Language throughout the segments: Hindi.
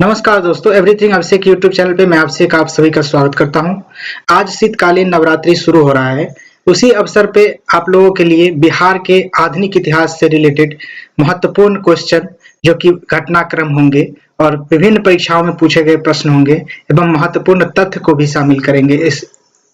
नमस्कार दोस्तों, एवरीथिंग अभिषेक यूट्यूब चैनल पे मैं अभिषेक आप सभी का स्वागत करता हूं। आज शीतकालीन नवरात्रि शुरू हो रहा है। उसी अवसर पे आप लोगों के लिए बिहार के आधुनिक इतिहास से रिलेटेड महत्वपूर्ण क्वेश्चन जो कि घटनाक्रम होंगे और विभिन्न परीक्षाओं में पूछे गए प्रश्न होंगे एवं महत्वपूर्ण तथ्य को भी शामिल करेंगे इस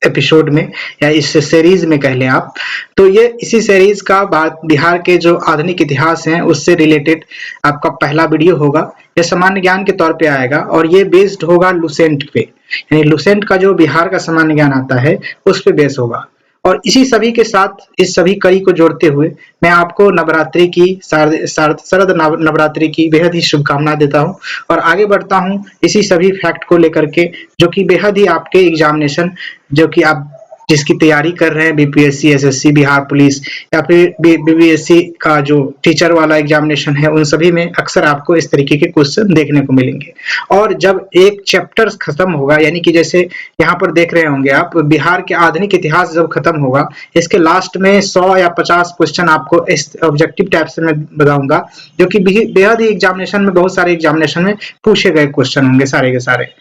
एपिसोड में या इस सीरीज में कह लें आप। तो ये इसी सीरीज का बिहार के जो आधुनिक इतिहास हैं उससे रिलेटेड आपका पहला वीडियो होगा। ये सामान्य ज्ञान के तौर पे आएगा और ये बेस्ड होगा लुसेंट पे, यानी लुसेंट का जो बिहार का सामान्य ज्ञान आता है उस पे बेस होगा। और इसी सभी के साथ इस सभी कड़ी को जोड़ते हुए मैं आपको नवरात्रि की शरद नवरात्रि की बेहद ही शुभकामनाएं देता हूं और आगे बढ़ता हूं इसी सभी फैक्ट को लेकर के जो कि बेहद ही आपके एग्जामिनेशन जो कि आप जिसकी तैयारी कर रहे हैं बीपीएससी, एसएससी, बिहार पुलिस या फिर बीबीएससी का जो टीचर वाला एग्जामिनेशन है उन सभी में अक्सर आपको इस तरीके के क्वेश्चन देखने को मिलेंगे। और जब एक चैप्टर खत्म होगा, यानी कि जैसे यहाँ पर देख रहे होंगे आप, बिहार के आधुनिक इतिहास जब खत्म होगा इसके लास्ट में 100 या 50 क्वेश्चन आपको इस ऑब्जेक्टिव टाइप से मैं बताऊंगा जो कि बेहद ही एग्जामिनेशन में, बहुत सारे एग्जामिनेशन में पूछे गए क्वेश्चन होंगे सारे के सारे।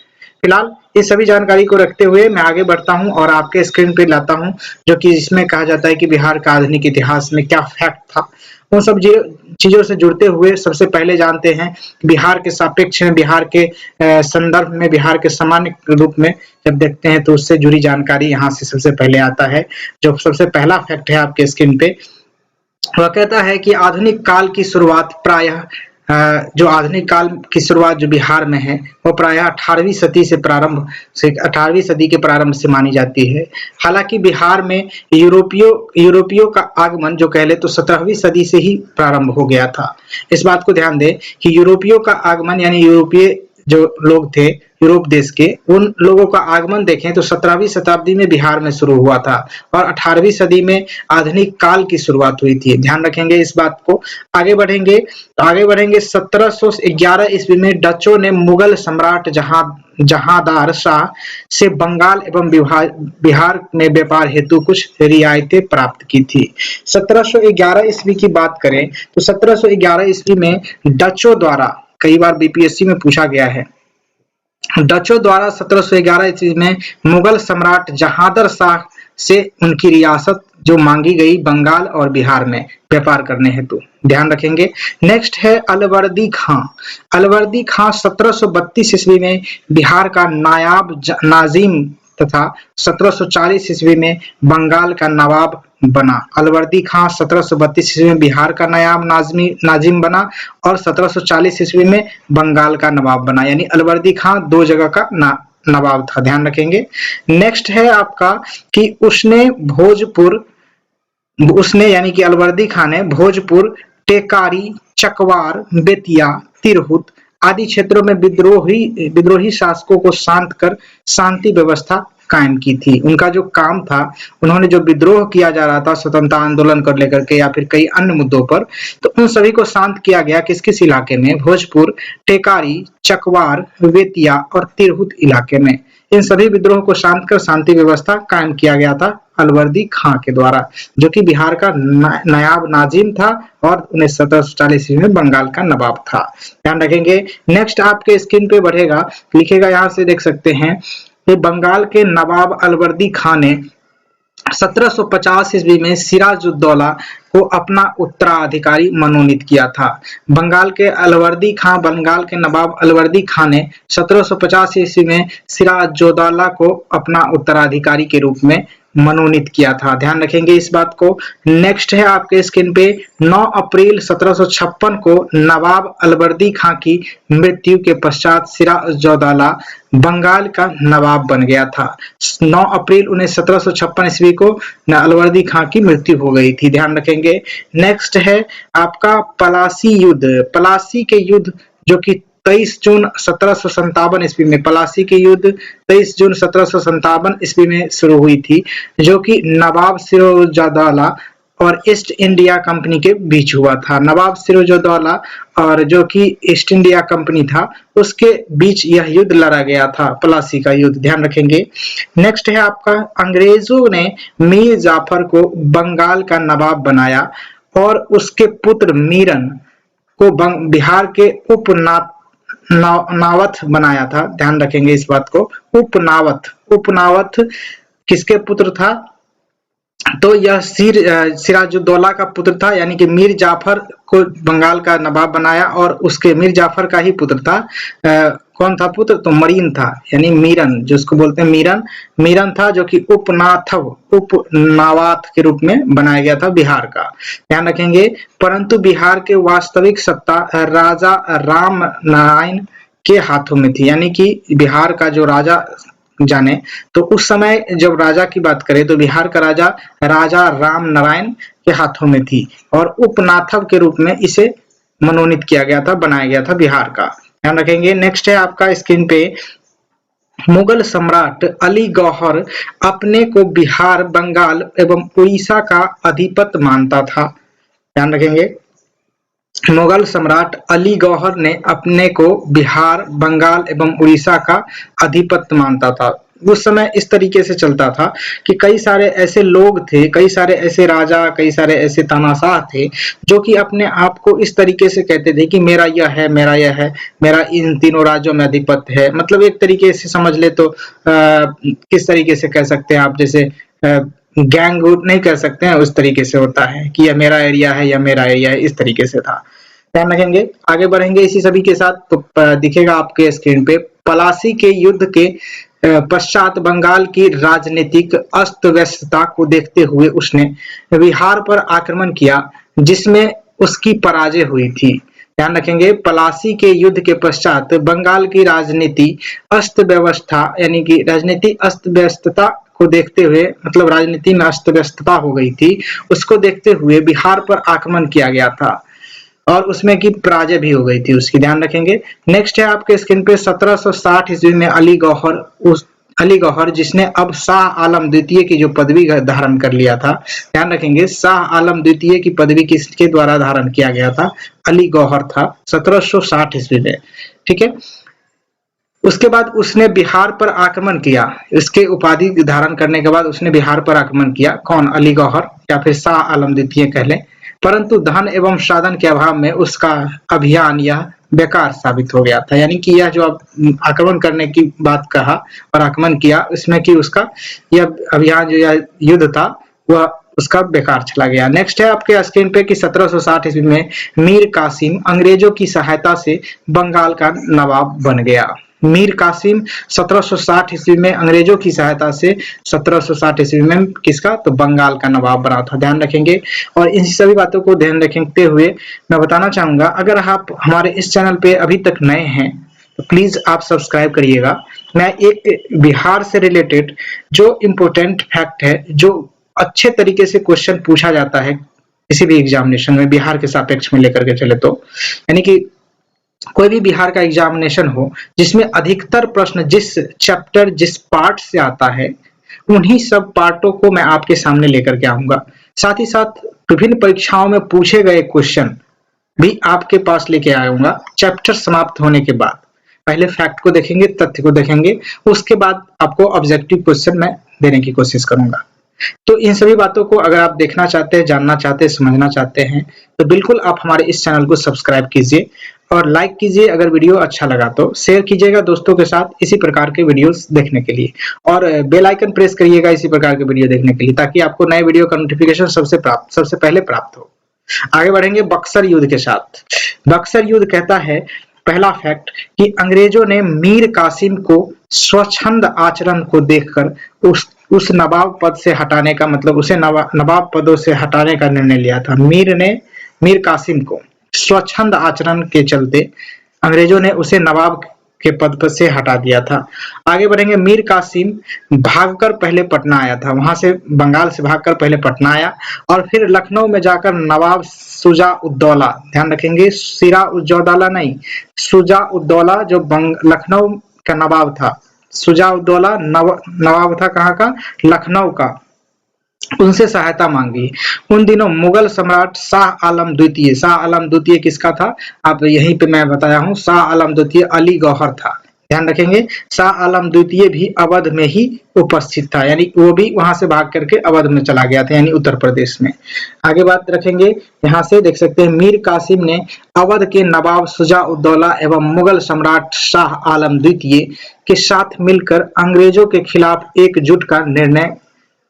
फिलहाल इस सभी जानकारी को रखते हुए मैं आगे बढ़ता हूं और आपके स्क्रीन पे लाता हूं जो कि इसमें कहा जाता है कि बिहार का आधुनिक इतिहास में क्या फैक्ट था। उन सब चीजों से जुड़ते हुए सबसे पहले जानते हैं बिहार के सापेक्ष में, बिहार के संदर्भ में, बिहार के सामान्य रूप में जब देखते हैं तो उससे जुड़ी जानकारी यहाँ से सबसे पहले आता है। जो सबसे पहला फैक्ट है आपके स्क्रीन पे, वह कहता है कि आधुनिक काल की शुरुआत प्रायः जो आधुनिक काल की शुरुआत जो बिहार में है वो प्रायः 18वीं सदी से 18वीं सदी के प्रारंभ से मानी जाती है। हालांकि बिहार में यूरोपियों का आगमन जो कह ले तो 17वीं सदी से ही प्रारंभ हो गया था। इस बात को ध्यान दें कि यूरोपियों का आगमन यानी यूरोपीय जो लोग थे यूरोप देश के, उन लोगों का आगमन देखें तो 17वीं शताब्दी में बिहार में शुरू हुआ था और 18वीं सदी में आधुनिक काल की शुरुआत हुई थी। ध्यान रखेंगे इस बात को। आगे बढ़ेंगे 1711 ईस्वी में डचों ने मुगल सम्राट जहांदार शाह से बंगाल एवं बिहार में व्यापार हेतु कुछ रियायतें प्राप्त की थी। 1711 ईस्वी की बात करें तो 1711 ईस्वी में डचों द्वारा, कई बार बीपीएससी में पूछा गया है, डचों द्वारा 1711 ईस्वी में मुगल सम्राट जहांदार शाह से उनकी रियासत जो मांगी गई बंगाल और बिहार में व्यापार करने हेतु। ध्यान रखेंगे। नेक्स्ट है अलवर्दी खां। अलवर्दी खां 1732 ईस्वी में बिहार का नायाब नाजिम तथा 1740 ईस्वी में बंगाल का नवाब बना। अलवर्दी खां 1732 ईस्वी में बिहार का नायाब नाजिम बना और 1740 ईस्वी में बंगाल का नवाब बना, यानी अलवर्दी खां दो जगह का नवाब था। ध्यान रखेंगे। नेक्स्ट है आपका कि उसने यानी कि अलवर्दी खां ने भोजपुर, टेकारी, चकवार, बेतिया, तिरहुत आदि क्षेत्रों में विद्रोही शासकों को शांत कर शांति व्यवस्था कायम की थी। उनका जो काम था, उन्होंने जो विद्रोह किया जा रहा था स्वतंत्रता आंदोलन कर लेकर के या फिर कई अन्य मुद्दों पर, तो उन सभी को शांत किया गया किस इलाके में? भोजपुर, टेकारी, चकवार, बेतिया और तिरहुत इलाके में। इन सभी विद्रोह को शांत कर शांति व्यवस्था कायम किया गया था अलवर्दी खां के द्वारा, जो कि बिहार का नायाब नाजिम था और 1740 में बंगाल का नवाब था। ध्यान रखेंगे। नेक्स्ट आपके स्क्रीन पे बढ़ेगा, लिखेगा, यहाँ से देख सकते हैं कि बंगाल के नवाब अलवर्दी खां ने 1750 ईस्वी में सिराजुद्दौला को अपना उत्तराधिकारी मनोनीत किया था। बंगाल के नवाब अलवर्दी खां ने 1750 ईस्वी में सिराजुद्दौला को अपना उत्तराधिकारी के रूप में मनोनीत किया था। ध्यान रखेंगे इस बात को। नेक्स्ट है आपके स्क्रीन पे 9 अप्रैल 1756 को नवाब अलवर्दी खां की मृत्यु के पश्चात सिराजुद्दौला बंगाल का नवाब बन गया था। 9 अप्रैल 1756 ईस्वी को अलवर्दी खां की मृत्यु हो गई थी। ध्यान रखेंगे। नेक्स्ट है आपका पलासी युद्ध। पलासी के युद्ध जो कि 23 जून 1757 ईस्वी में, पलासी के युद्ध 23 जून 1757 ईस्वी में शुरू हुई थी, जो कि नवाब सिराजुद्दौला और ईस्ट इंडिया कंपनी के बीच हुआ था। नवाब सिराजुद्दौला और जो कि ईस्ट इंडिया कंपनी था उसके बीच यह युद्ध लड़ा गया था, पलासी का युद्ध। ध्यान रखेंगे। नेक्स्ट है आपका अंग्रेजों ने मीर जाफर को बंगाल का नवाब बनाया और उसके पुत्र मीरन को बिहार के उपनावत बनाया था, ध्यान रखेंगे इस बात को। उपनावत, उपनावत किसके पुत्र था? तो यह सिराजुद्दौला का पुत्र था, यानी कि मीर जाफर को बंगाल का नवाब बनाया और उसके मीर जाफर का ही पुत्र था। कौन था पुत्र? तो मरीन था, यानी मीरन, जिसको बोलते हैं मीरन, मीरन था, जो कि उपनावात के रूप में बनाया गया था बिहार का, ध्यान रखेंगे। परंतु बिहार के वास्तविक सत्ता राजा राम नारायण के हाथों में थी, यानी कि बिहार का जो राजा जाने, तो उस समय जब राजा की बात करें तो बिहार का राजा राजा राम नारायण के हाथों में थी और उपनाथव के रूप में इसे मनोनीत किया गया था, बनाया गया था बिहार का, ध्यान रखेंगे। नेक्स्ट है आपका स्क्रीन पे, मुगल सम्राट अली गौहर अपने को बिहार, बंगाल एवं उड़ीसा का अधिपति मानता था, ध्यान रखेंगे। मुगल सम्राट अली गौहर ने अपने को बिहार, बंगाल एवं उड़ीसा का अधिपति मानता था। उस समय इस तरीके से चलता था कि कई सारे ऐसे लोग थे, कई सारे ऐसे राजा, कई सारे ऐसे तानाशाह थे जो कि अपने आप को इस तरीके से कहते थे कि मेरा यह है, मेरा यह है, मेरा इन तीनों राज्यों में अधिपत्य है। मतलब एक तरीके से समझ ले तो किस तरीके से कह सकते हैं आप, जैसे गैंग नहीं कह सकते हैं, उस तरीके से होता है कि यह मेरा एरिया है, यह मेरा एरिया है, इस तरीके से था, ध्यान रखेंगे। आगे बढ़ेंगे इसी सभी के साथ, तो दिखेगा आपके स्क्रीन पे, पलासी के युद्ध के पश्चात बंगाल की राजनीतिक अस्त व्यस्तता को देखते हुए उसने बिहार पर आक्रमण किया, जिसमें उसकी पराजय हुई थी, ध्यान रखेंगे। पलासी के युद्ध के पश्चात बंगाल की राजनीति अस्त व्यवस्था, यानी कि राजनीति अस्त व्यस्तता को देखते हुए, मतलब राजनीति में अस्त व्यस्तता हो गई थी, उसको देखते हुए बिहार पर आक्रमण किया गया था और उसमें की पराजय भी हो गई थी उसकी, ध्यान रखेंगे। नेक्स्ट है आपके स्क्रीन पे 1760 ईस्वी में अली गौहर जिसने अब शाह आलम द्वितीय की जो पदवी धारण कर लिया था, ध्यान रखेंगे, शाह आलम द्वितीय की पदवी किसके द्वारा धारण किया गया था? अली गौहर था 1760 ईस्वी में, ठीक है। उसके बाद उसने बिहार पर आक्रमण किया, इसके उपाधि धारण करने के बाद उसने बिहार पर आक्रमण किया, कौन? अली गौहर या फिर शाह आलम द्वितीय कह लें। परंतु धन एवं साधन के अभाव में उसका अभियान यह बेकार साबित हो गया था, यानी कि यह जो आक्रमण करने की बात कहा और आक्रमण किया, इसमें कि उसका यह अभियान जो यह युद्ध था वह उसका बेकार चला गया। नेक्स्ट है आपके स्क्रीन पे कि 1760 ईस्वी में मीर कासिम अंग्रेजों की सहायता से बंगाल का नवाब बन गया। मीर कासिम 1760 ईस्वी में अंग्रेजों की सहायता से 1760 ईस्वी में किसका? तो बंगाल का नवाब बना था, ध्यान रखेंगे। और इन सभी बातों को ध्यान रखते हुए मैं बताना चाहूंगा, अगर आप हमारे इस चैनल पे अभी तक नए हैं तो प्लीज आप सब्सक्राइब करिएगा। मैं एक बिहार से रिलेटेड जो इम्पोर्टेंट फैक्ट है, जो अच्छे तरीके से क्वेश्चन पूछा जाता है किसी भी एग्जामिनेशन में बिहार के सापेक्ष में लेकर के चले, तो यानी कि कोई भी बिहार का एग्जामिनेशन हो जिसमें अधिकतर प्रश्न जिस चैप्टर, जिस पार्ट से आता है, उन्हीं सब पार्टों को मैं आपके सामने लेकर के आऊंगा। साथ ही साथ विभिन्न परीक्षाओं में पूछे गए क्वेश्चन भी आपके पास लेके आऊंगा चैप्टर समाप्त होने के बाद। पहले फैक्ट को देखेंगे, तथ्य को देखेंगे, उसके बाद आपको ऑब्जेक्टिव क्वेश्चन मैं देने की कोशिश करूंगा। तो इन सभी बातों को अगर आप देखना चाहते हैं, जानना चाहते हैं, समझना चाहते हैं, तो बिल्कुल आप हमारे इस चैनल को सब्सक्राइब कीजिए और लाइक कीजिए। अगर वीडियो अच्छा लगा तो शेयर कीजिएगा दोस्तों के साथ इसी प्रकार के वीडियोस देखने के लिए, और बेल आइकन प्रेस करिएगा इसी प्रकार के वीडियो देखने के लिए, ताकि आपको नए वीडियो का नोटिफिकेशन सबसे पहले प्राप्त हो। आगे बढ़ेंगे बक्सर युद्ध के साथ। बक्सर युद्ध कहता है, पहला फैक्ट, कि अंग्रेजों ने मीर कासिम को स्वच्छंद आचरण को देखकर उस नवाब पद से हटाने का, मतलब उसे नवाब पदों से हटाने का निर्णय लिया था। मीर कासिम को स्वच्छंद आचरण के चलते अंग्रेजों ने उसे नवाब के पद पर से हटा दिया था। आगे बढ़ेंगे, मीर कासिम भागकर पहले पटना आया था, वहां से बंगाल से भागकर पहले पटना आया और फिर लखनऊ में जाकर नवाब शुजा-उद-दौला, ध्यान रखेंगे, सिरा-उद-दौला नहीं, शुजा-उद-दौला जो लखनऊ का नवाब था, शुजा-उद-दौला नवाब था कहाँ का? लखनऊ का, उनसे सहायता मांगी। उन दिनों मुगल सम्राट शाह आलम द्वितीय किसका था? आप यहीं पे मैं बताया हूँ, शाह आलम द्वितीय अली गौहर था, ध्यान रखेंगे। शाह आलम द्वितीय भी अवध में ही उपस्थित था, यानी वो भी वहां से भाग करके अवध में चला गया था, यानी उत्तर प्रदेश में। आगे बात रखेंगे, यहाँ से देख सकते हैं मीर कासिम ने अवध के नवाब शुजा-उद-दौला एवं मुगल सम्राट शाह आलम द्वितीय के साथ मिलकर अंग्रेजों के खिलाफ एकजुट का निर्णय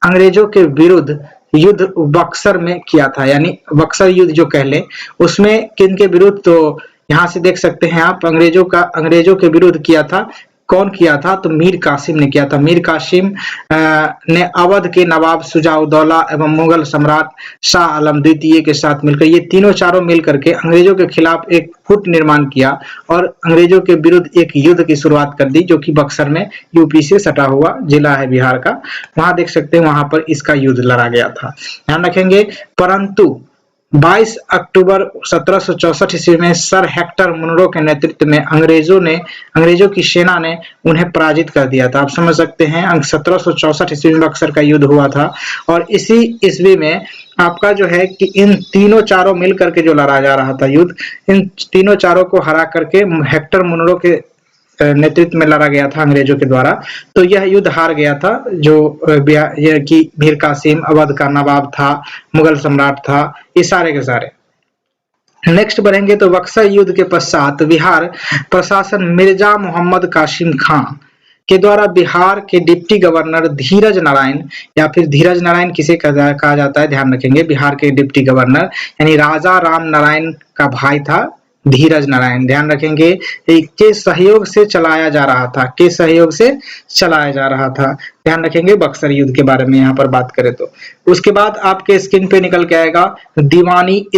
अंग्रेजों के विरुद्ध युद्ध बक्सर में किया था, यानी बक्सर युद्ध जो कह लें उसमें किनके विरुद्ध, तो यहाँ से देख सकते हैं आप अंग्रेजों के विरुद्ध किया था। कौन किया था, तो मीर कासिम ने किया था। मीर कासिम ने अवध के नवाब शुजा-उद-दौला एवं मुगल सम्राट शाह आलम द्वितीय के साथ मिलकर, ये तीनों चारों मिलकर के अंग्रेजों के खिलाफ एक फुट निर्माण किया और अंग्रेजों के विरुद्ध एक युद्ध की शुरुआत कर दी, जो कि बक्सर में यूपी से सटा हुआ जिला है बिहार का, वहां देख सकते हैं वहां पर इसका युद्ध लड़ा गया था। ध्यान रखेंगे, परंतु 22 अक्टूबर 1764 ईस्वी में सर हेक्टर मुनरो के नेतृत्व में अंग्रेजों की सेना ने उन्हें पराजित कर दिया था। आप समझ सकते हैं 1764 ईस्वी में बक्सर का युद्ध हुआ था और इसी ईस्वी में आपका जो है कि इन तीनों चारों मिल करके जो लड़ा जा रहा था युद्ध, इन तीनों चारों को हरा करके हेक्टर मुनरो के नेतृत्व में लड़ा गया था अंग्रेजों के द्वारा। तो यह युद्ध हार गया था, जो कि मीर कासिम अवध का नवाब था, मुगल सम्राट था, ये सारे के सारे। नेक्स्ट बढ़ेंगे तो बक्सर युद्ध के पश्चात बिहार प्रशासन मिर्जा मोहम्मद कासिम खां के द्वारा बिहार के डिप्टी गवर्नर धीरज नारायण, या फिर धीरज नारायण किसे कहा जाता है, ध्यान रखेंगे, बिहार के डिप्टी गवर्नर यानी राजा राम नारायण का भाई था धीरज नारायण, ध्यान रखेंगे, के सहयोग से चलाया जा रहा था, ध्यान रखेंगे। बक्सर युद्ध के बारे में यहाँ पर बात करें तो उसके बाद आपके स्क्रीन पे निकल के आएगा दीवानी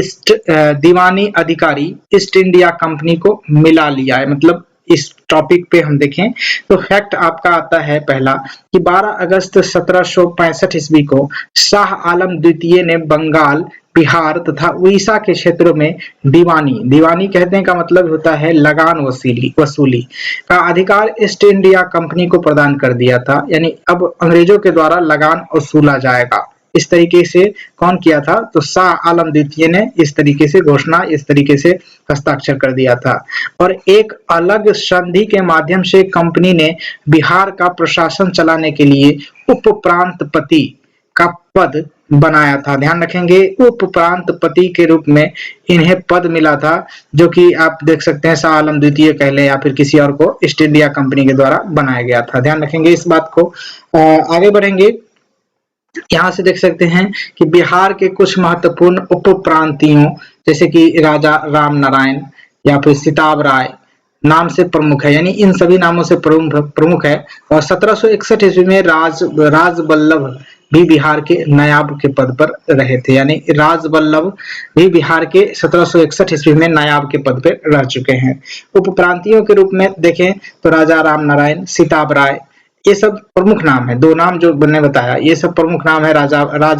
अधिकारी ईस्ट इंडिया कंपनी को मिला लिया है। मतलब इस टॉपिक पे हम देखें तो फैक्ट आपका आता है पहला कि 12 अगस्त 1765 ईस्वी को शाह आलम द्वितीय ने बंगाल, बिहार तथा उड़ीसा के क्षेत्रों में दीवानी कहने का मतलब होता है लगान वसूली का अधिकार ईस्ट इंडिया कंपनी को प्रदान कर दिया था, यानी अब अंग्रेजों के द्वारा लगान वसूला जाएगा। इस तरीके से कौन किया था, तो शाह आलम द्वितीय ने इस तरीके से घोषणा, इस तरीके से हस्ताक्षर कर दिया था। और एक अलग संधि के माध्यम से कंपनी ने बिहार का प्रशासन चलाने के लिए उप प्रांतपति का पद बनाया था। ध्यान रखेंगे, उप प्रांतपति के रूप में इन्हें पद मिला था, जो कि आप देख सकते हैं शाह आलम द्वितीय कह लें या फिर किसी और को ईस्ट इंडिया कंपनी के द्वारा बनाया गया था। ध्यान रखेंगे इस बात को। आगे बढ़ेंगे, यहाँ से देख सकते हैं कि बिहार के कुछ महत्वपूर्ण उप प्रांतियों जैसे कि राजा राम नारायण या फिर सिताब राय नाम से प्रमुख है, यानी इन सभी नामों से प्रमुख है। और 1761 ईस्वी में राज बल्लभ भी बिहार के नायाब के पद पर रहे थे, यानी राज बल्लभ भी बिहार के 1761 ईस्वी में नायाब के पद पर रह चुके हैं। उप प्रांतियों के रूप में देखें तो राजा राम नारायण, सिताब राय, ये सब प्रमुख नाम है। दो नाम जो मैंने बताया ये सब प्रमुख नाम है। राज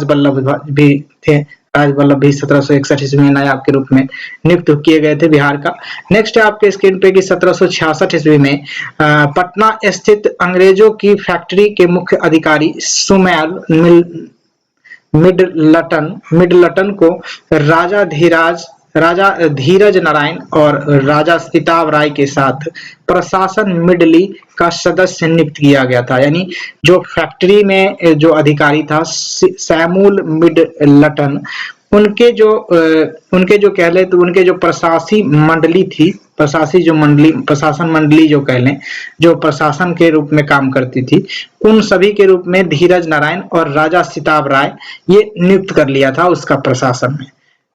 बल्लभ भी थे, राज बल्लभ भी 1761 ईस्वी में नायाब के रूप में नियुक्त किए गए थे बिहार का। नेक्स्ट है आपके स्क्रीन पे कि 1766 ईस्वी में पटना स्थित अंग्रेजों की फैक्ट्री के मुख्य अधिकारी सुमेर मिडलटन को राजा धीरज नारायण और राजा सिताब राय के साथ प्रशासन मिडली का सदस्य नियुक्त किया गया था, यानी जो फैक्ट्री में जो अधिकारी था सैमुअल मिडलटन, उनके जो कह लें तो उनके जो प्रशासन मंडली जो कह लें, जो प्रशासन के रूप में काम करती थी, उन सभी के रूप में धीरज नारायण और राजा सिताब राय ये नियुक्त कर लिया था उसका प्रशासन में।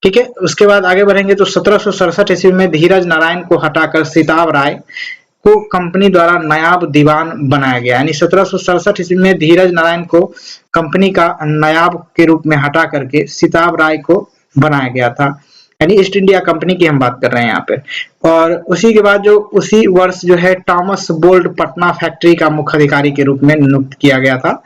ठीक है, उसके बाद आगे बढ़ेंगे तो 1767 ईस्वी में धीरज नारायण को हटाकर सिताब राय को कंपनी द्वारा नायाब दीवान बनाया गया, यानी 1767 ईस्वी में धीरज नारायण को कंपनी का नायाब के रूप में हटा करके सिताब राय को बनाया गया था, यानी ईस्ट इंडिया कंपनी की हम बात कर रहे हैं यहाँ पे। और उसी के बाद जो उसी वर्ष जो है टॉमस बोल्ट पटना फैक्ट्री का मुख्य अधिकारी के रूप में नियुक्त किया गया था।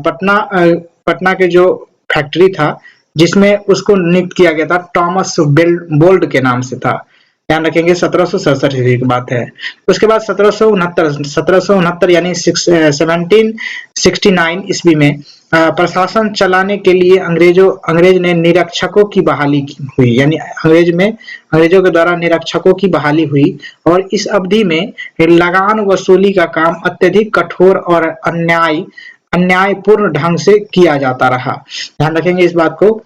पटना के जो फैक्ट्री था जिसमें उसको नियुक्त किया गया था टॉमस बोल्ट के नाम से था। ध्यान रखेंगे 1767 ईस्वी की बात है। उसके बाद 1769 यानी 1769 ईस्वी में प्रशासन चलाने के लिए अंग्रेज ने निरीक्षकों की बहाली हुई, यानी अंग्रेजों के द्वारा निरीक्षकों की बहाली हुई और इस अवधि में लगान वसूली का काम अत्यधिक कठोर और अन्यायपूर्ण ढंग से किया जाता रहा। ध्यान रखेंगे इस बात को।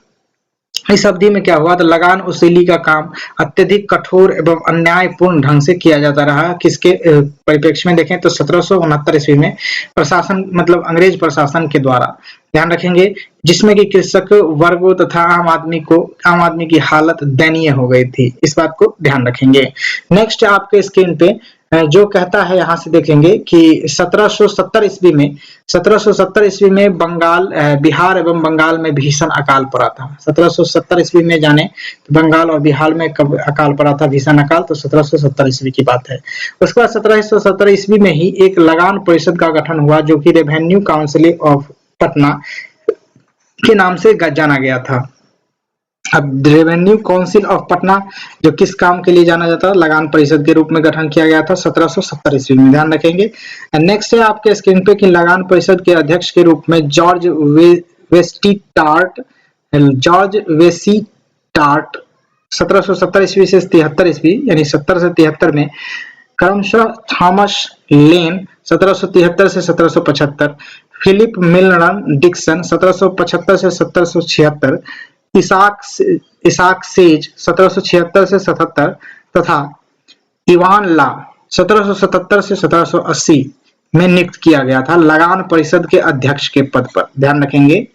इस अवधि में क्या हुआ, तो लगान वसूली का काम अत्यधिक कठोर एवं अन्यायपूर्ण ढंग से किया जाता रहा। किसके परिप्रेक्ष्य में देखें तो 1769 ईस्वी में प्रशासन मतलब अंग्रेज प्रशासन के द्वारा, ध्यान रखेंगे, जिसमें कि कृषक वर्गों तथा आम आदमी की हालत दयनीय हो गई थी। इस बात को ध्यान रखेंगे। नेक्स्ट आपके स्क्रीन पे जो कहता है, यहाँ से देखेंगे कि 1770 ईस्वी में बिहार एवं बंगाल में भीषण अकाल पड़ा था। 1770 ईस्वी में जाने तो बंगाल और बिहार में कब अकाल पड़ा था, भीषण अकाल, तो 1770 ईस्वी की बात है। उसके बाद 1770 ईस्वी में ही एक लगान परिषद का गठन हुआ जो कि रेवेन्यू काउंसिल ऑफ पटना के नाम से जाना गया था। अब रेवेन्यू काउंसिल ऑफ पटना जो किस काम के लिए जाना जाता है, लगान परिषद के रूप में गठन किया गया था 1770 ईस्वी में, ध्यान रखेंगे। नेक्स्ट है आपके स्क्रीन पे कि लगान परिषद के अध्यक्ष के रूप में जॉर्ज वेस्टिटार्ट 1770 ईस्वी से 73 ईस्वी यानी 70 से 73 में, क्रमशः थॉमस लेन 1773 से 1775, फिलिप मिलनर डिक्सन 1775 से 1776, इसाक सेज 1776 से 77 तथा इवान ला 1777 से 1780 में नियुक्त किया गया था लगान परिषद के अध्यक्ष के पद पर। ध्यान रखेंगे,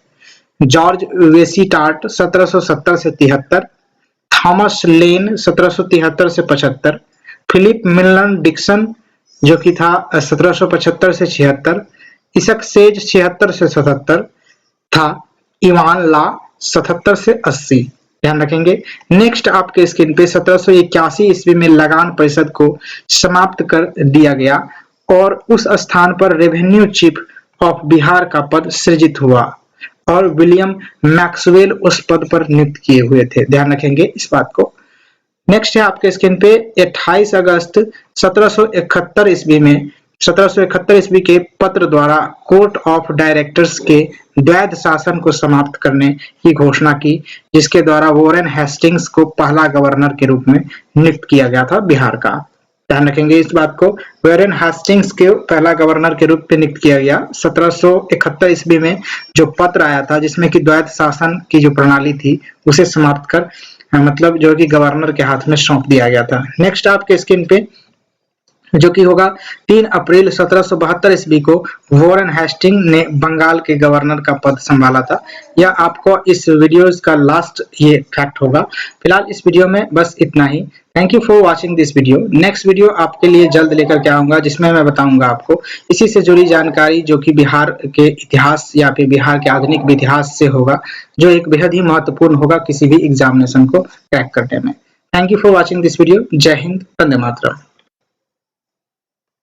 जॉर्ज वेस्टिटार्ट 1770 से 73, थॉमस लेन 1773 से 75, फिलिप मिलनर डिक्सन जो कि था 1775 से 76, इसाक सेज 76 से 77 था, इवान ला 77 से 80। ध्यान रखेंगे। नेक्स्ट आपके स्क्रीन पे 1781 ईस्वी में लगान परिषद को समाप्त कर दिया गया और उस स्थान पर रेवेन्यू चीफ ऑफ बिहार का पद सृजित हुआ और विलियम मैक्सवेल उस पद पर नियुक्त किए हुए थे। ध्यान रखेंगे इस बात को। नेक्स्ट है आपके स्क्रीन पे 28 अगस्त 1771 ईस्वी के पत्र द्वारा कोर्ट ऑफ डायरेक्टर्स के द्वैध शासन को समाप्त करने की घोषणा की, जिसके द्वारा वॉरेन हेस्टिंग्स को पहला गवर्नर के रूप में नियुक्त किया गया था बिहार का। ध्यान रखेंगे इस बात को, वॉरेन हेस्टिंग्स के पहला गवर्नर के रूप में नियुक्त किया गया 1771 ईस्वी में जो पत्र आया था जिसमें कि द्वैध शासन की जो प्रणाली थी उसे समाप्त कर मतलब जो कि गवर्नर के हाथ में सौंप दिया गया था। नेक्स्ट आपके स्क्रीन पे जो कि होगा 3 अप्रैल 1772 ईस्वी को वॉरेन हेस्टिंग ने बंगाल के गवर्नर का पद संभाला था। यह आपको इस वीडियो का लास्ट ये फैक्ट होगा। फिलहाल इस वीडियो में बस इतना ही। Thank you for watching this video. Next video आपके लिए जल्द लेकर के आऊंगा जिसमें मैं बताऊंगा आपको इसी से जुड़ी जानकारी जो कि बिहार के इतिहास या फिर बिहार के आधुनिक इतिहास से होगा, जो एक बेहद ही महत्वपूर्ण होगा किसी भी एग्जामिनेशन को क्रैक करने में। Thank you for watching this video. जय हिंद, वंदे मातरम।